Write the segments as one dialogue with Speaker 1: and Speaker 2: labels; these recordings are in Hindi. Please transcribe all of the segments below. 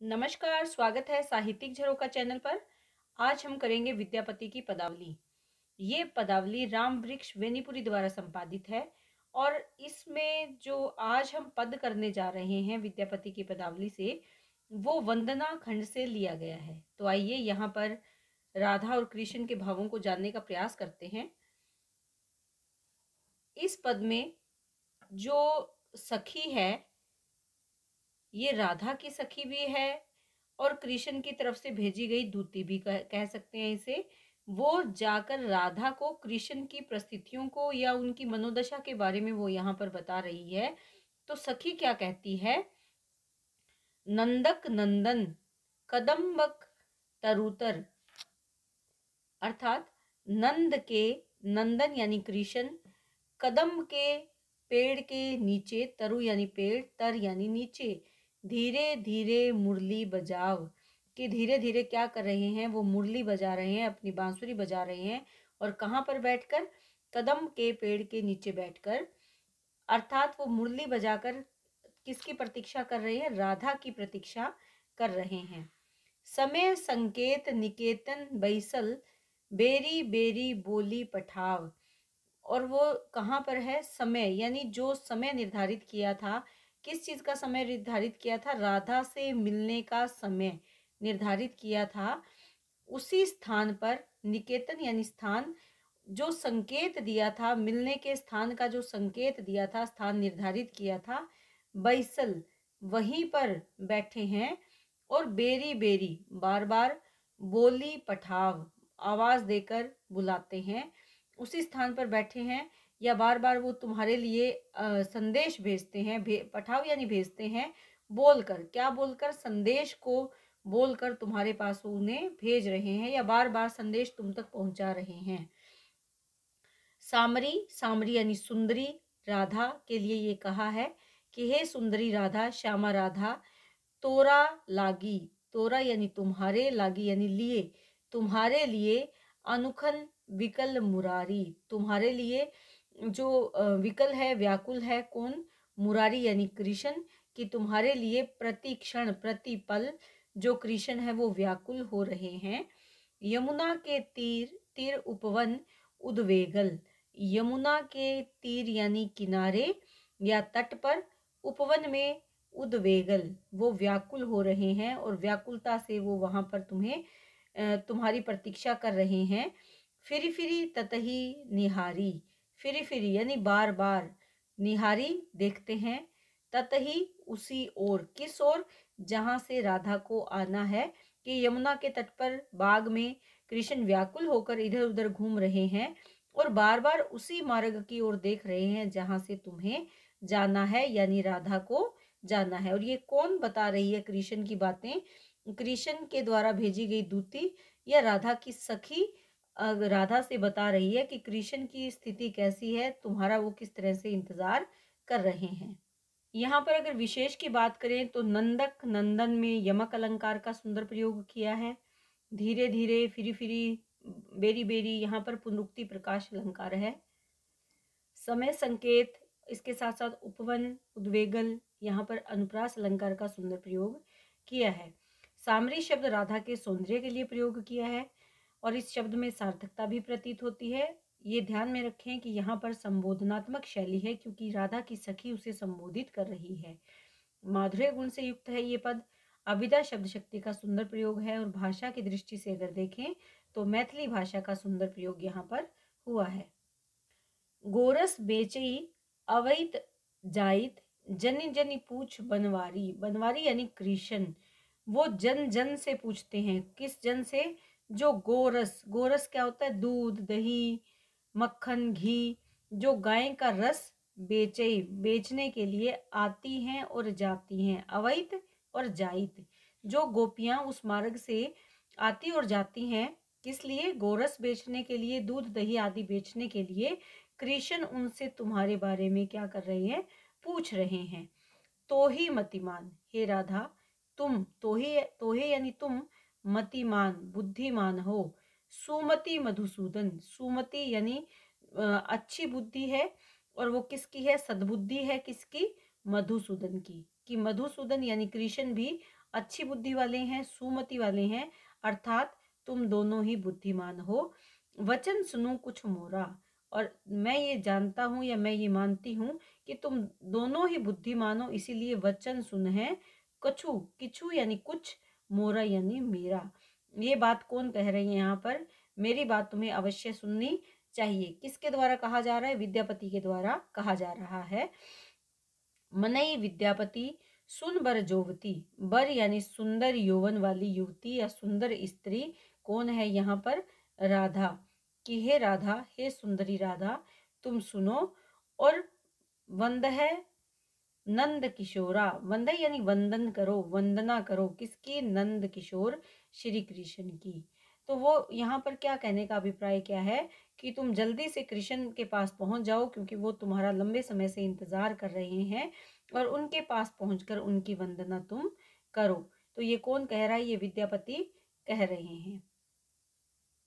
Speaker 1: नमस्कार, स्वागत है साहित्यिक झरोखा चैनल पर। आज हम करेंगे विद्यापति की पदावली। ये पदावली राम वृक्ष वेनीपुरी द्वारा संपादित है और इसमें जो आज हम पद करने जा रहे हैं विद्यापति की पदावली से, वो वंदना खंड से लिया गया है। तो आइए यहाँ पर राधा और कृष्ण के भावों को जानने का प्रयास करते हैं। इस पद में जो सखी है, ये राधा की सखी भी है और कृष्ण की तरफ से भेजी गई दूती भी कह सकते हैं इसे। वो जाकर राधा को कृष्ण की परिस्थितियों को या उनकी मनोदशा के बारे में वो यहाँ पर बता रही है। तो सखी क्या कहती है? नंदक नंदन कदम्बक तरुतर, अर्थात नंद के, नंदन यानी कृष्ण, कदम के पेड़ के नीचे, तरु यानी पेड़, तर यानी नीचे, धीरे धीरे मुरली बजाव, कि धीरे धीरे क्या कर रहे हैं? वो मुरली बजा रहे हैं, अपनी बांसुरी बजा रहे हैं। और कहाँ पर बैठकर? कदम के पेड़ के नीचे बैठकर, अर्थात वो मुरली बजाकर किसकी प्रतीक्षा कर रहे हैं? राधा की प्रतीक्षा कर रहे हैं। समय संकेत निकेतन बैसल, बेरी बेरी बोली पठाव, और वो कहाँ पर है? समय यानी जो समय निर्धारित किया था, किस चीज का समय निर्धारित किया था? राधा से मिलने का समय निर्धारित किया था। उसी स्थान पर, निकेतन यानी स्थान, जो संकेत दिया था, मिलने के स्थान का जो संकेत दिया था, स्थान निर्धारित किया था, बैसल, वहीं पर बैठे हैं। और बेरी बेरी, बार बार, बोली पठाव, आवाज देकर बुलाते हैं। उसी स्थान पर बैठे हैं या बार बार वो तुम्हारे लिए संदेश भेजते हैं। पठाव यानी भेजते हैं, बोलकर, क्या बोलकर? संदेश को बोलकर तुम्हारे पास उन्हें भेज रहे हैं या बार बार संदेश तुम तक पहुंचा रहे हैं। सामरी, सामरी यानी सुंदरी, राधा के लिए ये कहा है कि हे सुंदरी राधा, श्यामा राधा, तोरा लागी, तोरा यानी तुम्हारे, लागी यानी लिए, तुम्हारे लिए, अनुखन विकल मुरारी, तुम्हारे लिए जो विकल है, व्याकुल है, कौन? मुरारी यानी कृष्ण, कि तुम्हारे लिए प्रति क्षण प्रति पल जो कृष्ण है वो व्याकुल हो रहे हैं। यमुना के तीर, तीर उपवन उद्वेगल, यमुना के तीर यानी किनारे या तट पर, उपवन में, उद्वेगल, वो व्याकुल हो रहे हैं और व्याकुलता से वो वहां पर तुम्हारी प्रतीक्षा कर रहे हैं। फिरी फिरी ततही निहारी, फिरी फिरी यानी बार बार, निहारी देखते हैं, ततही उसी ओर, किस ओर? जहां से राधा को आना है, कि यमुना के तट पर बाग में कृष्ण व्याकुल होकर इधर उधर घूम रहे हैं और बार बार उसी मार्ग की ओर देख रहे हैं जहां से तुम्हें जाना है, यानी राधा को जाना है। और ये कौन बता रही है कृष्ण की बातें? कृष्ण के द्वारा भेजी गई दूती या राधा की सखी राधा से बता रही है कि कृष्ण की स्थिति कैसी है, तुम्हारा वो किस तरह से इंतजार कर रहे हैं। यहाँ पर अगर विशेष की बात करें तो नंदक नंदन में यमक अलंकार का सुंदर प्रयोग किया है। धीरे धीरे, फिरी फिरी, बेरी बेरी, यहाँ पर पुनरुक्ति प्रकाश अलंकार है। समय संकेत, इसके साथ साथ उपवन, उद्वेगल, यहाँ पर अनुप्रास अलंकार का सुंदर प्रयोग किया है। सामरी शब्द राधा के सौंदर्य के लिए प्रयोग किया है और इस शब्द में सार्थकता भी प्रतीत होती है। ये ध्यान में रखें कि यहाँ पर संबोधनात्मक शैली है क्योंकि राधा की सखी उसे संबोधित कर रही है। माधुर्य गुण से युक्त है ये पद। अभिधा शब्द शक्ति का सुंदर प्रयोग है और भाषा की दृष्टि से अगर देखें तो मैथिली भाषा का सुंदर प्रयोग यहाँ पर हुआ है। गोरस बेचई अवैत जाइत, जनी जनी पूछ बनवारी, बनवारी यानी कृष्ण, वो जन जन से पूछते हैं। किस जन से? जो गोरस, गोरस क्या होता है? दूध, दही, मक्खन, घी, जो गाय का रस बेचई, बेचने के लिए आती हैं और जाती हैं। अवैत और जाइत, जो गोपियां उस मार्ग से आती और जाती हैं, किस लिए? गोरस बेचने के लिए, दूध दही आदि बेचने के लिए। कृष्ण उनसे तुम्हारे बारे में क्या कर रहे हैं? पूछ रहे हैं। तो ही मतिमान, हे राधा, तुम, तो ही यानी तुम, मतिमान बुद्धिमान हो। सुमति मधुसूदन, सुमति यानी अच्छी बुद्धि है और वो किसकी है? सद्बुद्धि है, किसकी? मधुसूदन की। कि मधुसूदन यानी कृष्ण भी अच्छी बुद्धि वाले हैं, सुमति वाले हैं, अर्थात तुम दोनों ही बुद्धिमान हो। वचन सुनो कुछ मोरा, और मैं ये जानता हूँ या मैं ये मानती हूँ कि तुम दोनों ही बुद्धिमान हो, इसीलिए वचन सुन है कछु, किछु यानी कुछ, मोरा यानी मेरा। ये बात कौन कह रही है यहाँ पर? मेरी बात तुम्हें अवश्य सुननी चाहिए। किसके द्वारा कहा जा रहा है? विद्यापति के द्वारा कहा जा रहा है। मनई विद्यापति सुन बर जोवती, बर यानी सुंदर यौवन वाली युवती या सुंदर स्त्री। कौन है यहाँ पर? राधा। कि हे राधा, हे सुंदरी राधा, तुम सुनो। और वंद है नंद किशोरा, वंद यानी वंदन करो, वंदना करो। किसकी? नंद किशोर श्री कृष्ण की। तो वो यहाँ पर क्या कहने का अभिप्राय क्या है कि तुम जल्दी से कृष्ण के पास पहुंच जाओ, क्योंकि वो तुम्हारा लंबे समय से इंतजार कर रहे हैं, और उनके पास पहुंचकर उनकी वंदना तुम करो। तो ये कौन कह रहा है? ये विद्यापति कह रहे हैं।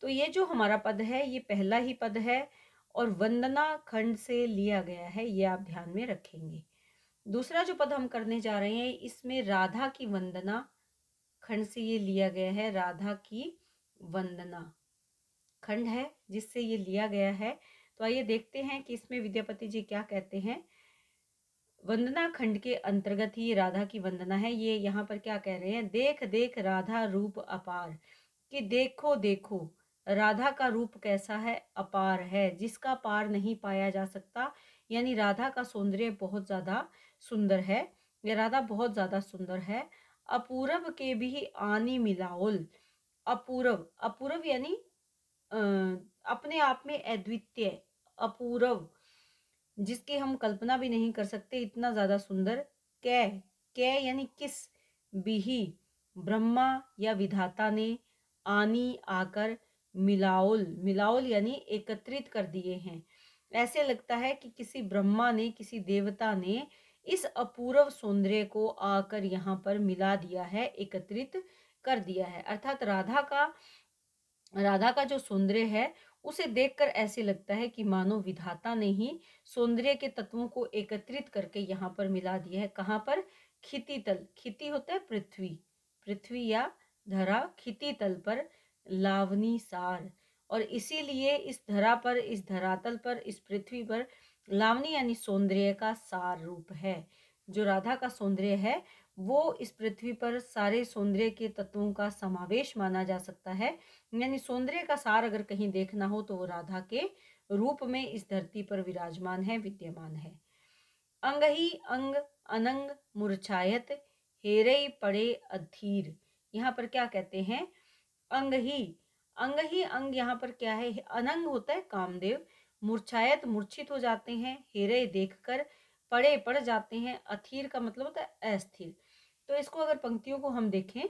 Speaker 1: तो ये जो हमारा पद है ये पहला ही पद है और वंदना खंड से लिया गया है, ये आप ध्यान में रखेंगे। दूसरा जो पद हम करने जा रहे हैं इसमें राधा की वंदना खंड से ये लिया गया है। राधा की वंदना खंड है जिससे ये लिया गया है। तो आइए देखते हैं कि इसमें विद्यापति जी क्या कहते हैं। वंदना खंड के अंतर्गत ही राधा की वंदना है। ये यहाँ पर क्या कह रहे हैं? देख देख राधा रूप अपार, कि देखो देखो राधा का रूप कैसा है? अपार है, जिसका पार नहीं पाया जा सकता। यानी राधा का सौंदर्य बहुत ज्यादा सुंदर है, ये राधा बहुत ज्यादा सुंदर है। अपूरव के भी आनी मिलाओल, अपूरव, अपूरव यानी अपने आप में अद्वितीय, अपूरव, जिसकी हम कल्पना भी नहीं कर सकते, इतना ज्यादा सुंदर। कै, कै यानी किस, बिही ब्रह्मा या विधाता ने, आनी आकर, मिलाओल, मिलाओल यानी एकत्रित कर दिए हैं। ऐसे लगता है कि किसी ब्रह्मा ने, किसी देवता ने इस अपूर्व सौंदर्य को आकर यहाँ पर मिला दिया है, एकत्रित कर दिया है। अर्थात राधा का जो सौंदर्य है उसे देखकर ऐसे लगता है कि मानो विधाता ने ही सौंदर्य के तत्वों को एकत्रित करके यहाँ पर मिला दिया है। कहाँ पर? खिति तल, खिति होता है पृथ्वी, पृथ्वी या धरा, खिति तल पर लावनी सार। और इसीलिए इस धरा पर, इस धरातल पर, इस पृथ्वी पर लावनी यानी सौंदर्य का सार रूप है। जो राधा का सौंदर्य है वो इस पृथ्वी पर सारे सौंदर्य के तत्वों का समावेश माना जा सकता है। यानी सौंदर्य का सार अगर कहीं देखना हो तो वो राधा के रूप में इस धरती पर विराजमान है, विद्यमान है। अंग ही अंग अनंग मूर्छायत, हेरे पड़े अधीर। यहाँ पर क्या कहते हैं? अंग ही अंग यहाँ पर क्या है? अनंग होता है कामदेव, मूर्छायत मूर्छित हो जाते हैं, हेरे देखकर, पड़े पड़ जाते हैं, अथीर का मतलब होता है अस्थिर। तो इसको अगर पंक्तियों को हम देखें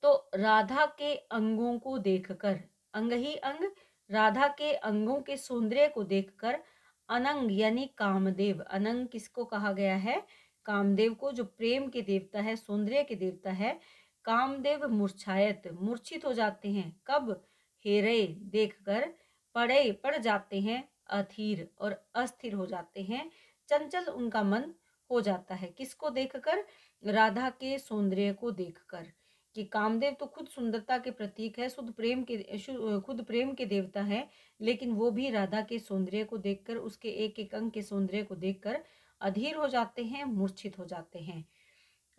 Speaker 1: तो राधा के अंगों को देखकर, अंग ही अंग, राधा के अंगों के सौंदर्य को देखकर, अनंग यानी कामदेव, अनंग किसको कहा गया है? कामदेव को, जो प्रेम के देवता है, सौंदर्य के देवता है। कामदेव मूर्छायत मूर्छित हो जाते हैं, कब? हेरे देखकर, पड़े पड़ जाते हैं, अधीर और अस्थिर हो जाते हैं, चंचल उनका मन हो जाता है। किसको देखकर? राधा के सौंदर्य को देखकर। कि कामदेव तो खुद सुंदरता के प्रतीक है, खुद प्रेम के देवता है, लेकिन वो भी राधा के सौंदर्य को देखकर, उसके एक एक अंग के सौंदर्य को देखकर अधीर हो जाते हैं, मूर्छित हो जाते हैं।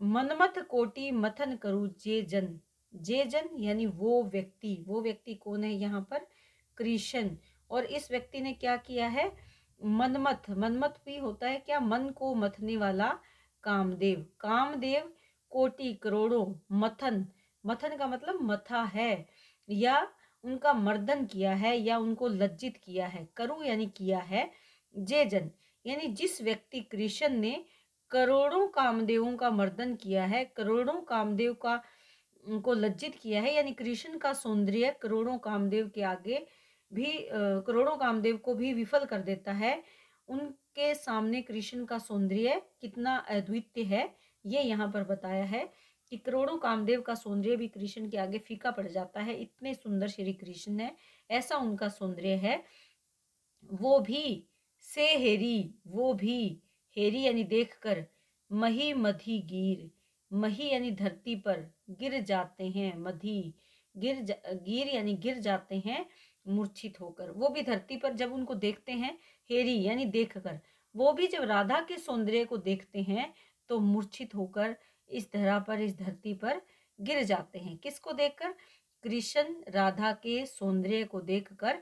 Speaker 1: मनमथ कोटि मथन करूं जे जन, जे जन यानी वो व्यक्ति कौन है यहाँ पर? कृष्ण। और इस व्यक्ति ने क्या किया है? मनमथ, मनमथ भी होता है क्या? मन को मथने वाला कामदेव, कामदेव कोटि करोड़ों, मथन, मथन का मतलब मथा है, या उनका मर्दन किया है, या उनको लज्जित किया है। करु यानी किया है, जे जन यानी जिस व्यक्ति, कृष्ण ने करोड़ों कामदेवों का मर्दन किया है, करोड़ों कामदेव का उनको लज्जित किया है। यानी कृष्ण का सौंदर्य करोड़ों कामदेव के आगे भी, करोड़ों कामदेव को भी विफल कर देता है। उनके सामने कृष्ण का सौंदर्य कितना अद्वितीय है ये यहाँ पर बताया है कि करोड़ों कामदेव का सौंदर्य भी कृष्ण के आगे फीका पड़ जाता है। इतने सुंदर श्री कृष्ण है, ऐसा उनका सौंदर्य है। वो भी से हेरी, वो भी, हेरी यानी देखकर, मही मधी गिर, मही यानी धरती पर, गिर जाते हैं, मधी गिर यानी गिर जाते हैं मूर्छित होकर। वो भी धरती पर जब उनको देखते हैं, हेरी यानी देखकर, वो भी जब राधा के सौंदर्य को देखते हैं तो मूर्छित होकर इस धरा पर, इस धरती पर गिर जाते हैं। किसको देखकर? कृष्ण राधा के सौंदर्य को देखकर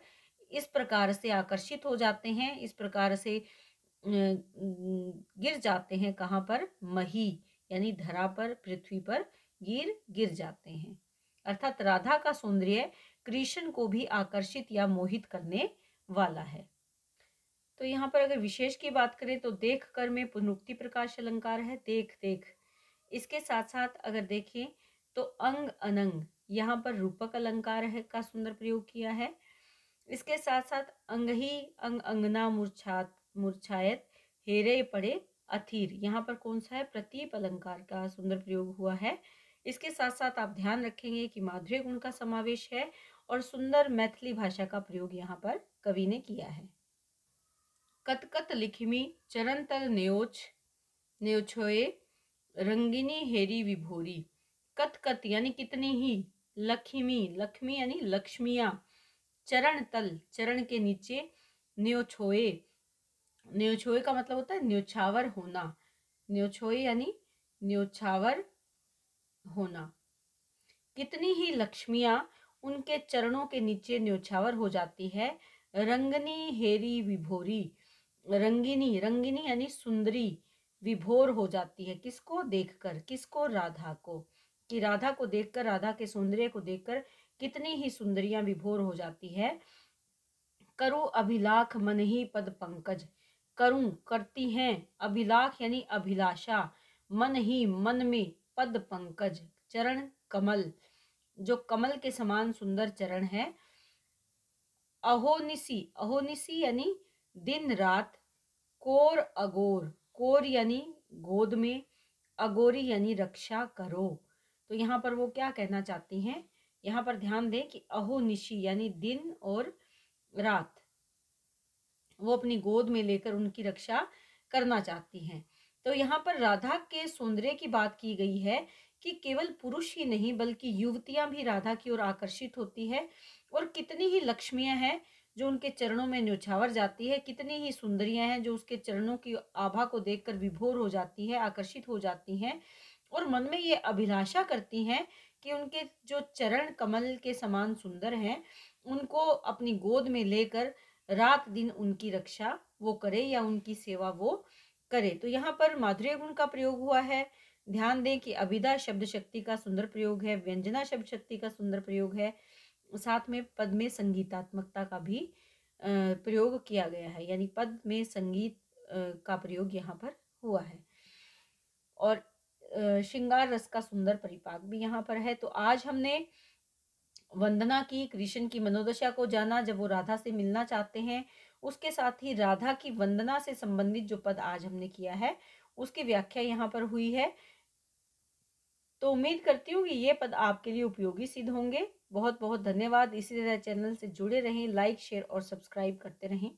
Speaker 1: इस प्रकार से आकर्षित हो जाते हैं, इस प्रकार से गिर जाते हैं। कहाँ पर? मही यानी धरा पर, पृथ्वी पर गिर जाते हैं। अर्थात राधा का सौंदर्य कृष्ण को भी आकर्षित या मोहित करने वाला है। तो यहाँ पर अगर विशेष की बात करें तो देख कर में पुनरुक्ति प्रकाश अलंकार है, देख देख। इसके साथ साथ अगर देखें तो अंग अनंग, यहाँ पर रूपक अलंकार है का सुंदर प्रयोग किया है। इसके साथ साथ अंग ही अंग अंगना मूर्छायत हेरे पड़े अथीर, यहाँ पर कौन सा है? प्रतीप अलंकार का सुंदर प्रयोग हुआ है। इसके साथ साथ आप ध्यान रखेंगे कि माधुर्य गुण का समावेश है और सुंदर मैथिली भाषा का प्रयोग यहाँ पर कवि ने किया है। कतकत लिखिमी चरण तल न्योछोए रंगिनी हेरी विभोरी। कतकत यानी कितनी ही, लक्ष्मी लक्ष्मी यानी लक्ष्मियां, चरण तल चरण के नीचे, न्योछोए न्योछोए का मतलब होता है न्योछावर होना, न्योछोए यानी न्योछावर होना। कितनी ही लक्ष्मियां उनके चरणों के नीचे न्योछावर हो जाती है। रंगनी हेरी विभोरी, रंगिनी रंगिनी यानी सुंदरी, विभोर हो जाती है। किसको देखकर? किसको? राधा को। कि राधा को देखकर, राधा के सौंदर्य को देखकर कितनी ही सुंदरियां विभोर हो जाती है। करु अभिलाख मन ही पद पंकज, करूं करती हैं, अभिलाख यानी अभिलाषा, मन ही मन में, पद पंकज चरण कमल, जो कमल के समान सुंदर चरण है। अहोनिसी, अहोनिसी यानी दिन रात, कोर अगोर, कोर यानी गोद में, अगोरी यानी रक्षा करो। तो यहाँ पर वो क्या कहना चाहती हैं? यहाँ पर ध्यान दें कि अहोनिशी यानी दिन और रात वो अपनी गोद में लेकर उनकी रक्षा करना चाहती हैं। तो यहाँ पर राधा के सौंदर्य की बात की गई है कि केवल पुरुष ही नहीं बल्कि युवतियां भी राधा की ओर आकर्षित होती है, और कितनी ही लक्ष्मियां हैं जो उनके चरणों में न्योछावर जाती है, कितनी ही सुंदरियां हैं जो उसके चरणों की आभा को देखकर विभोर हो जाती है, आकर्षित हो जाती हैं, और मन में ये अभिलाषा करती हैं कि उनके जो चरण कमल के समान सुंदर हैं उनको अपनी गोद में लेकर रात दिन उनकी रक्षा वो करे या उनकी सेवा वो करे। तो यहाँ पर माधुर्य गुण का प्रयोग हुआ है। ध्यान दें कि अभिधा शब्द शक्ति का सुंदर प्रयोग है, व्यंजना शब्द शक्ति का सुंदर प्रयोग है, साथ में पद में संगीतात्मकता का भी प्रयोग किया गया है, यानी पद में संगीत का प्रयोग यहाँ पर हुआ है। और श्रृंगार रस का सुंदर परिपाक भी यहाँ पर है। तो आज हमने वंदना की, कृष्ण की मनोदशा को जाना जब वो राधा से मिलना चाहते हैं, उसके साथ ही राधा की वंदना से संबंधित जो पद आज हमने किया है उसकी व्याख्या यहाँ पर हुई है। तो उम्मीद करती हूँ कि ये पद आपके लिए उपयोगी सिद्ध होंगे। बहुत बहुत धन्यवाद। इसी तरह चैनल से जुड़े रहें, लाइक शेयर और सब्सक्राइब करते रहें।